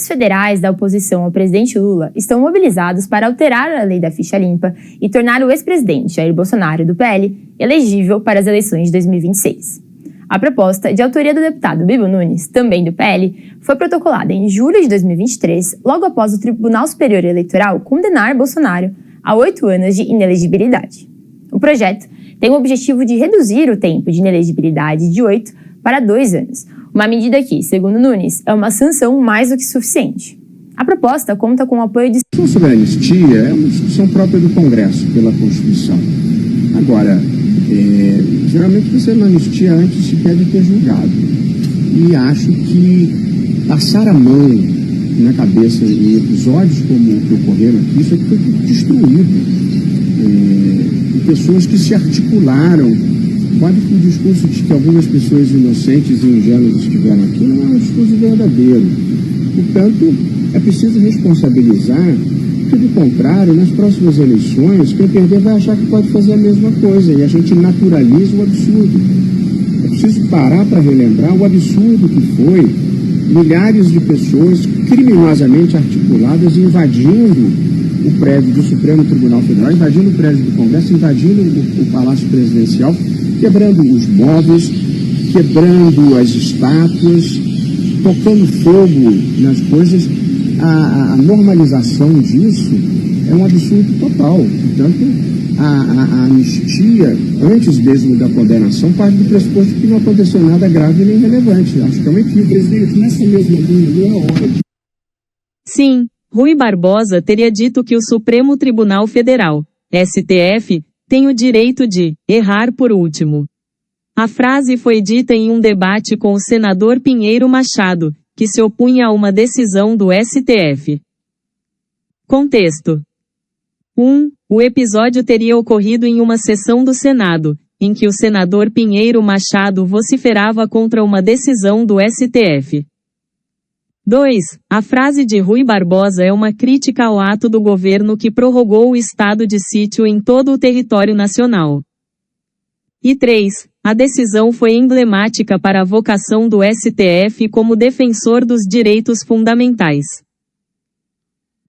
federais da oposição ao presidente Lula estão mobilizados para alterar a lei da ficha limpa e tornar o ex-presidente Jair Bolsonaro, do PL, elegível para as eleições de 2026. A proposta, de autoria do deputado Bibo Nunes, também do PL, foi protocolada em julho de 2023, logo após o Tribunal Superior Eleitoral condenar Bolsonaro a 8 anos de inelegibilidade. O projeto tem o objetivo de reduzir o tempo de inelegibilidade de 8 para 2 anos, uma medida que, segundo Nunes, é uma sanção mais do que suficiente. A proposta conta com o apoio de... A discussão sobre a anistia é uma discussão própria do Congresso, pela Constituição. Agora, geralmente você não anistia antes sequer de ter julgado. E acho que passar a mão na cabeça em episódios como o que ocorreram aqui, isso aqui foi tudo destruído. Pessoas que se articularam. Quase que o discurso de que algumas pessoas inocentes e ingênuas estiveram aqui não é um discurso verdadeiro. Portanto, é preciso responsabilizar, porque, do contrário, nas próximas eleições, quem perder vai achar que pode fazer a mesma coisa e a gente naturaliza o absurdo. É preciso parar para relembrar o absurdo que foi milhares de pessoas criminosamente articuladas invadindo o prédio do Supremo Tribunal Federal, invadindo o prédio do Congresso, invadindo o Palácio Presidencial, quebrando os móveis, quebrando as estátuas, tocando fogo nas coisas. A normalização disso é um absurdo total. Portanto, a anistia, antes mesmo da condenação, parte do pressuposto que não aconteceu nada grave nem relevante. Acho que é uma equipe. Presidente, nessa mesma linha, não é hora de... Sim, Rui Barbosa teria dito que o Supremo Tribunal Federal, STF, tem o direito de errar por último. A frase foi dita em um debate com o senador Pinheiro Machado, que se opunha a uma decisão do STF. Contexto: 1. O episódio teria ocorrido em uma sessão do Senado, em que o senador Pinheiro Machado vociferava contra uma decisão do STF. 2. A frase de Rui Barbosa é uma crítica ao ato do governo que prorrogou o estado de sítio em todo o território nacional. E 3. A decisão foi emblemática para a vocação do STF como defensor dos direitos fundamentais.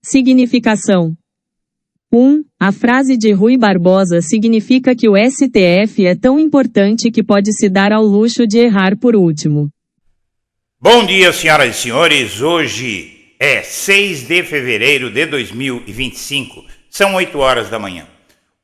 Significação: 1. A frase de Rui Barbosa significa que o STF é tão importante que pode se dar ao luxo de errar por último. Bom dia, senhoras e senhores. Hoje é 6 de fevereiro de 2025. São 8 horas da manhã.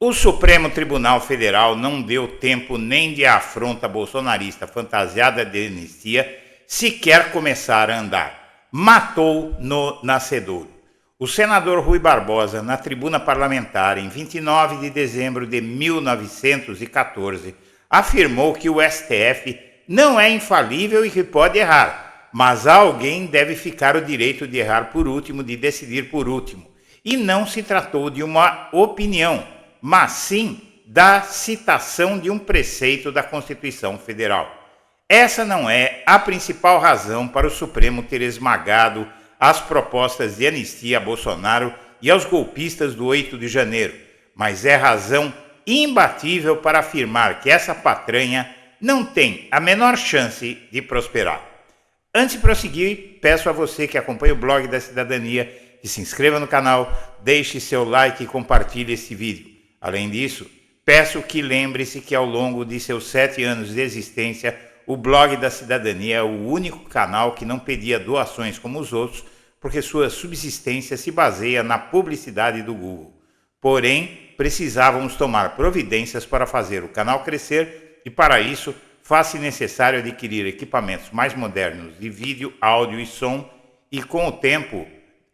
O Supremo Tribunal Federal não deu tempo nem de afronta bolsonarista fantasiada de anistia sequer começar a andar. Matou no nascedouro. O senador Rui Barbosa, na tribuna parlamentar em 29 de dezembro de 1914, afirmou que o STF não é infalível e que pode errar, mas alguém deve ficar o direito de errar por último, de decidir por último. E não se tratou de uma opinião, mas sim da citação de um preceito da Constituição Federal. Essa não é a principal razão para o Supremo ter esmagado as propostas de anistia a Bolsonaro e aos golpistas do 8 de janeiro, mas é razão imbatível para afirmar que essa patranha não tem a menor chance de prosperar. Antes de prosseguir, peço a você que acompanha o blog da Cidadania que se inscreva no canal, deixe seu like e compartilhe este vídeo. Além disso, peço que lembre-se que ao longo de seus 7 anos de existência, o blog da Cidadania é o único canal que não pedia doações como os outros, porque sua subsistência se baseia na publicidade do Google. Porém, precisávamos tomar providências para fazer o canal crescer e, para isso, faz-se necessário adquirir equipamentos mais modernos de vídeo, áudio e som e, com o tempo,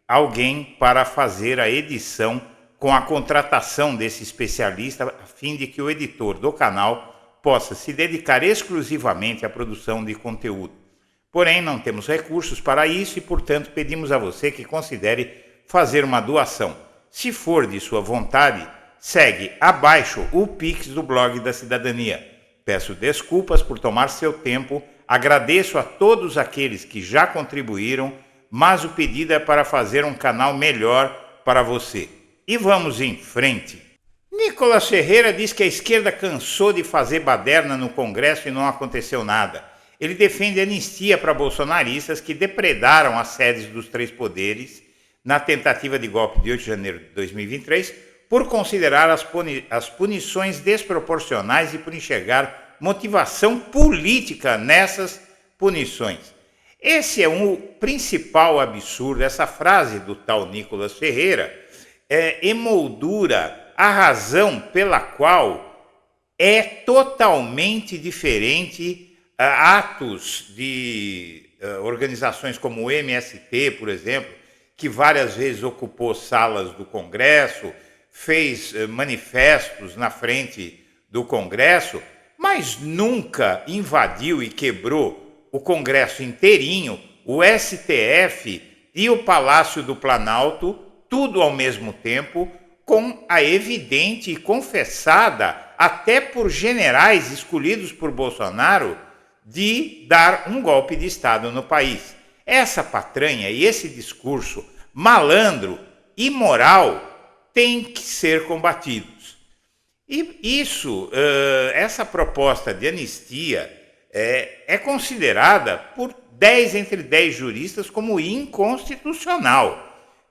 alguém para fazer a edição com a contratação desse especialista a fim de que o editor do canal possa se dedicar exclusivamente à produção de conteúdo. Porém, não temos recursos para isso e, portanto, pedimos a você que considere fazer uma doação. Se for de sua vontade, segue abaixo o Pix do blog da Cidadania. Peço desculpas por tomar seu tempo, agradeço a todos aqueles que já contribuíram, mas o pedido é para fazer um canal melhor para você. E vamos em frente. Nicolas Ferreira diz que a esquerda cansou de fazer baderna no Congresso e não aconteceu nada. Ele defende anistia para bolsonaristas que depredaram as sedes dos três poderes na tentativa de golpe de 8 de janeiro de 2023, por considerar as punições desproporcionais e por enxergar motivação política nessas punições. Esse é o principal absurdo. Essa frase do tal Nicolas Ferreira emoldura a razão pela qual é totalmente diferente atos de organizações como o MST, por exemplo, que várias vezes ocupou salas do Congresso, fez manifestos na frente do Congresso, mas nunca invadiu e quebrou o Congresso inteirinho, o STF e o Palácio do Planalto, tudo ao mesmo tempo, com a evidente e confessada, até por generais escolhidos por Bolsonaro, de dar um golpe de Estado no país. Essa patranha e esse discurso malandro, imoral, tem que ser combatidos. E isso, essa proposta de anistia é considerada por 10 entre 10 juristas como inconstitucional.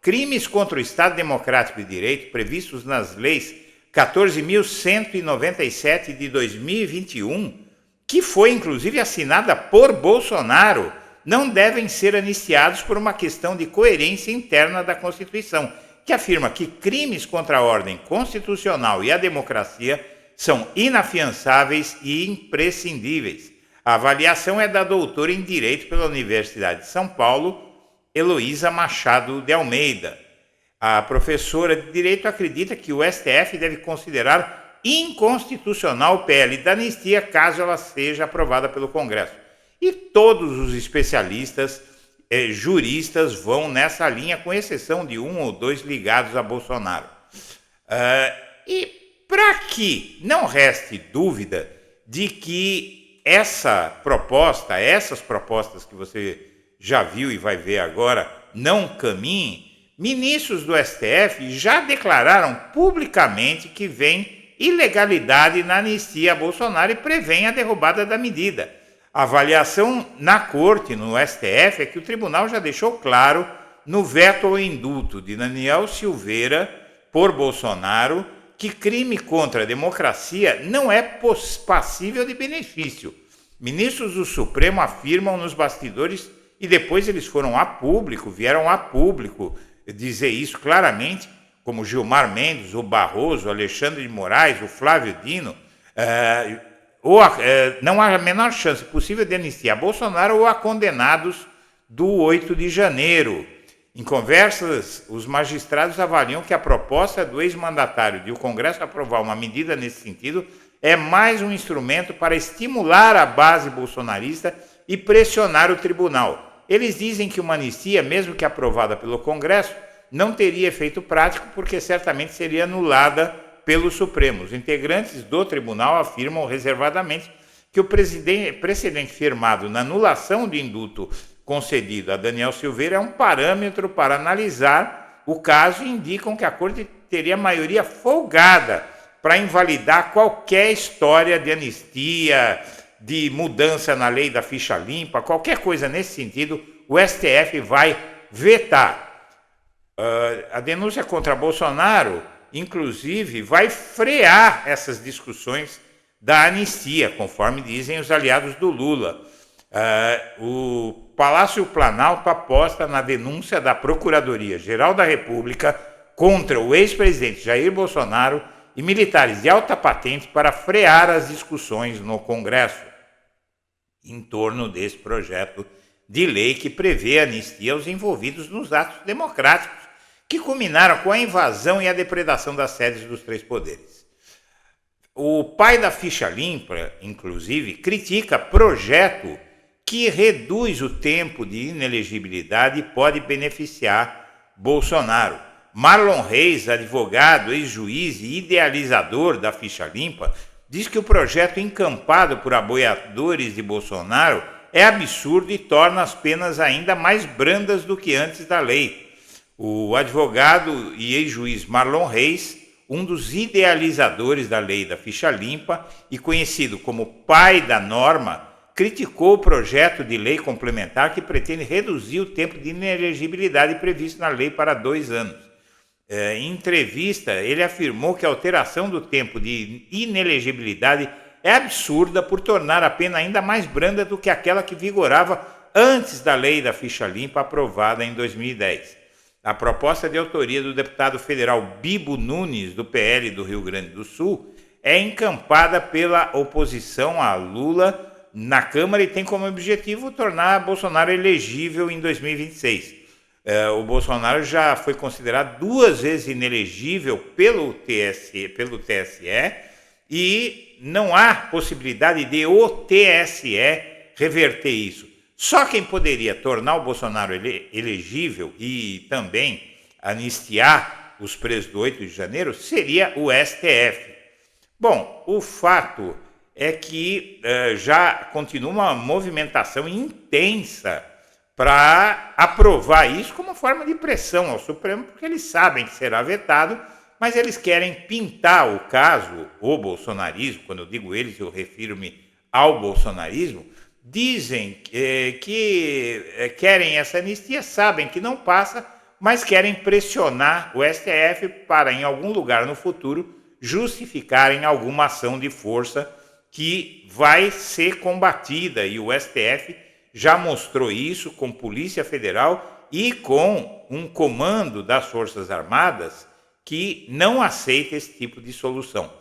Crimes contra o Estado Democrático de Direito previstos nas leis 14.197 de 2021, que foi inclusive assinada por Bolsonaro, não devem ser anistiados por uma questão de coerência interna da Constituição, que afirma que crimes contra a ordem constitucional e a democracia são inafiançáveis e imprescindíveis. A avaliação é da doutora em Direito pela Universidade de São Paulo, Heloísa Machado de Almeida. A professora de Direito acredita que o STF deve considerar inconstitucional o PL da anistia caso ela seja aprovada pelo Congresso. E todos os especialistas, juristas, vão nessa linha, com exceção de um ou dois ligados a Bolsonaro. E para que não reste dúvida de que essas propostas que você já viu e vai ver agora, não caminhem, ministros do STF já declararam publicamente que vem ilegalidade na anistia a Bolsonaro e prevêem a derrubada da medida. A avaliação na corte, no STF, é que o tribunal já deixou claro no veto ao indulto de Daniel Silveira por Bolsonaro que crime contra a democracia não é passível de benefício. Ministros do Supremo afirmam nos bastidores e depois eles vieram a público dizer isso claramente, como Gilmar Mendes, o Barroso, o Alexandre de Moraes, o Flávio Dino, não há a menor chance possível de anistiar Bolsonaro ou a condenados do 8 de janeiro. Em conversas, os magistrados avaliam que a proposta do ex-mandatário de o Congresso aprovar uma medida nesse sentido é mais um instrumento para estimular a base bolsonarista e pressionar o tribunal. Eles dizem que uma anistia, mesmo que aprovada pelo Congresso, não teria efeito prático porque certamente seria anulada pelo Supremo. Os integrantes do tribunal afirmam reservadamente que o precedente firmado na anulação de indulto concedido a Daniel Silveira é um parâmetro para analisar o caso e indicam que a Corte teria maioria folgada para invalidar qualquer história de anistia, de mudança na lei da ficha limpa, qualquer coisa nesse sentido, o STF vai vetar. A denúncia contra Bolsonaro, inclusive, vai frear essas discussões da anistia, conforme dizem os aliados do Lula. O Palácio Planalto aposta na denúncia da Procuradoria-Geral da República contra o ex-presidente Jair Bolsonaro e militares de alta patente para frear as discussões no Congresso em torno desse projeto de lei que prevê anistia aos envolvidos nos atos democráticos que culminaram com a invasão e a depredação das sedes dos três poderes. O pai da ficha limpa, inclusive, critica projeto que reduz o tempo de inelegibilidade e pode beneficiar Bolsonaro. Marlon Reis, advogado, ex-juiz e idealizador da ficha limpa, diz que o projeto encampado por apoiadores de Bolsonaro é absurdo e torna as penas ainda mais brandas do que antes da lei. O advogado e ex-juiz Marlon Reis, um dos idealizadores da lei da ficha limpa e conhecido como pai da norma, criticou o projeto de lei complementar que pretende reduzir o tempo de inelegibilidade previsto na lei para 2 anos. Em entrevista, ele afirmou que a alteração do tempo de inelegibilidade é absurda por tornar a pena ainda mais branda do que aquela que vigorava antes da lei da ficha limpa aprovada em 2010. A proposta de autoria do deputado federal Bibo Nunes, do PL do Rio Grande do Sul, é encampada pela oposição a Lula na Câmara e tem como objetivo tornar Bolsonaro elegível em 2026. O Bolsonaro já foi considerado 2 vezes inelegível pelo TSE e não há possibilidade de o TSE reverter isso. Só quem poderia tornar o Bolsonaro elegível e também anistiar os presos do 8 de janeiro seria o STF. Bom, o fato é que já continua uma movimentação intensa para aprovar isso como forma de pressão ao Supremo, porque eles sabem que será vetado, mas eles querem pintar o caso, o bolsonarismo, quando eu digo eles, eu refiro-me ao bolsonarismo, dizem que querem essa anistia, sabem que não passa, mas querem pressionar o STF para, em algum lugar no futuro, justificarem alguma ação de força que vai ser combatida, e o STF já mostrou isso com Polícia Federal e com um comando das Forças Armadas que não aceita esse tipo de solução.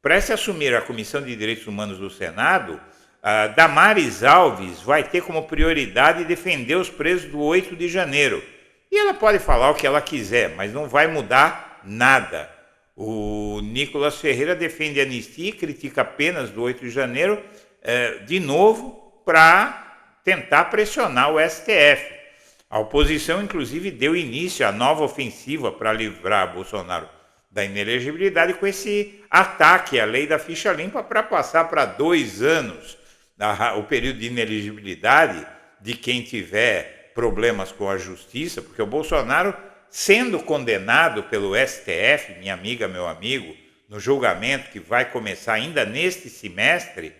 Para se assumir a Comissão de Direitos Humanos do Senado, a Damares Alves vai ter como prioridade defender os presos do 8 de janeiro. E ela pode falar o que ela quiser, mas não vai mudar nada. O Nicolas Ferreira defende a anistia e critica apenas do 8 de janeiro, de novo, para tentar pressionar o STF. A oposição, inclusive, deu início à nova ofensiva para livrar Bolsonaro da inelegibilidade com esse ataque à lei da ficha limpa para passar para 2 anos o período de inelegibilidade de quem tiver problemas com a justiça, porque o Bolsonaro, sendo condenado pelo STF, minha amiga, meu amigo, no julgamento que vai começar ainda neste semestre,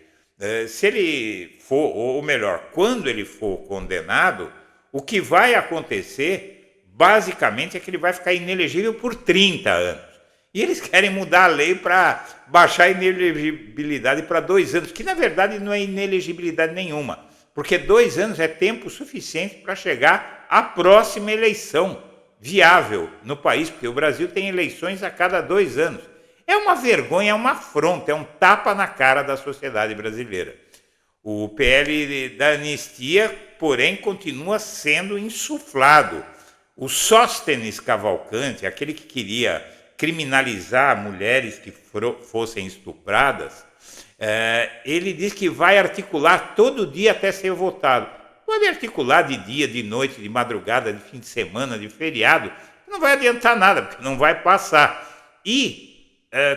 se ele for, ou melhor, quando ele for condenado, o que vai acontecer, basicamente, é que ele vai ficar inelegível por 30 anos. E eles querem mudar a lei para baixar a inelegibilidade para 2 anos, que na verdade não é inelegibilidade nenhuma, porque 2 anos é tempo suficiente para chegar à próxima eleição viável no país, porque o Brasil tem eleições a cada 2 anos. É uma vergonha, é uma afronta, é um tapa na cara da sociedade brasileira. O PL da anistia, porém, continua sendo insuflado. O Sóstenes Cavalcante, aquele que queria criminalizar mulheres que fossem estupradas, ele diz que vai articular todo dia até ser votado. Pode articular de dia, de noite, de madrugada, de fim de semana, de feriado, não vai adiantar nada, porque não vai passar. E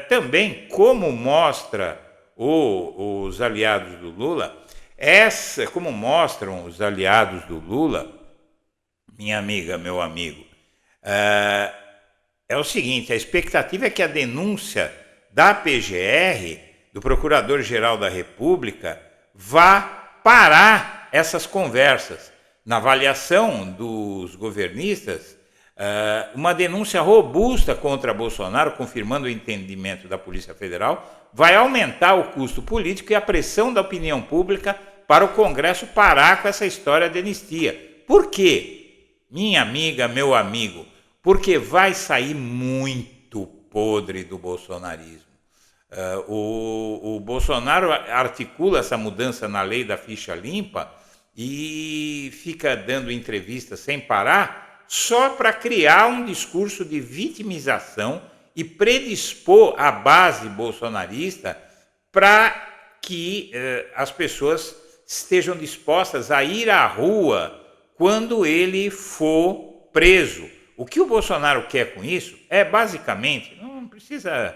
também, como mostra os aliados do Lula, como mostram os aliados do Lula, minha amiga, meu amigo, é o seguinte: a expectativa é que a denúncia da PGR, do Procurador-Geral da República, vá parar essas conversas. Na avaliação dos governistas, uma denúncia robusta contra Bolsonaro, confirmando o entendimento da Polícia Federal, vai aumentar o custo político e a pressão da opinião pública para o Congresso parar com essa história de anistia. Por quê? Minha amiga, meu amigo, porque vai sair muito podre do bolsonarismo. O Bolsonaro articula essa mudança na lei da ficha limpa e fica dando entrevistas sem parar só para criar um discurso de vitimização e predispor a base bolsonarista para que as pessoas estejam dispostas a ir à rua quando ele for preso. O que o Bolsonaro quer com isso é basicamente, não precisa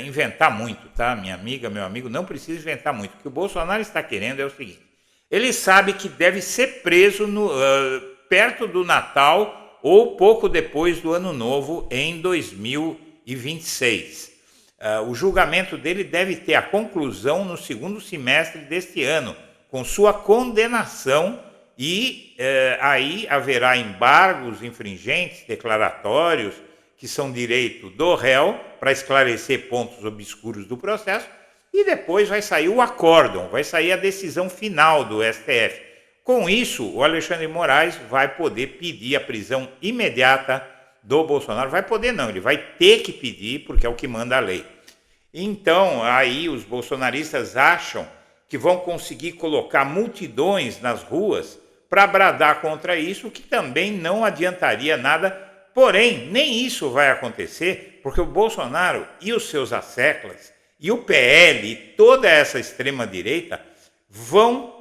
inventar muito, tá? Minha amiga, meu amigo, não precisa inventar muito. O que o Bolsonaro está querendo é o seguinte: ele sabe que deve ser preso perto do Natal ou pouco depois do Ano Novo, em 2026. O julgamento dele deve ter a conclusão no segundo semestre deste ano, com sua condenação e aí haverá embargos infringentes, declaratórios, que são direito do réu para esclarecer pontos obscuros do processo, e depois vai sair o acórdão, vai sair a decisão final do STF. Com isso, o Alexandre de Moraes vai poder pedir a prisão imediata do Bolsonaro. Vai poder não, ele vai ter que pedir, porque é o que manda a lei. Então, aí os bolsonaristas acham que vão conseguir colocar multidões nas ruas para bradar contra isso, o que também não adiantaria nada. Porém, nem isso vai acontecer, porque o Bolsonaro e os seus asseclas, e o PL, e toda essa extrema-direita, vão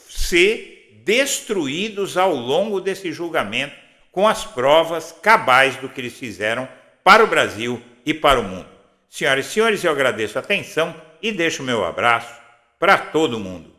ser destruídos ao longo desse julgamento, com as provas cabais do que eles fizeram para o Brasil e para o mundo. Senhoras e senhores, eu agradeço a atenção e deixo o meu abraço para todo mundo.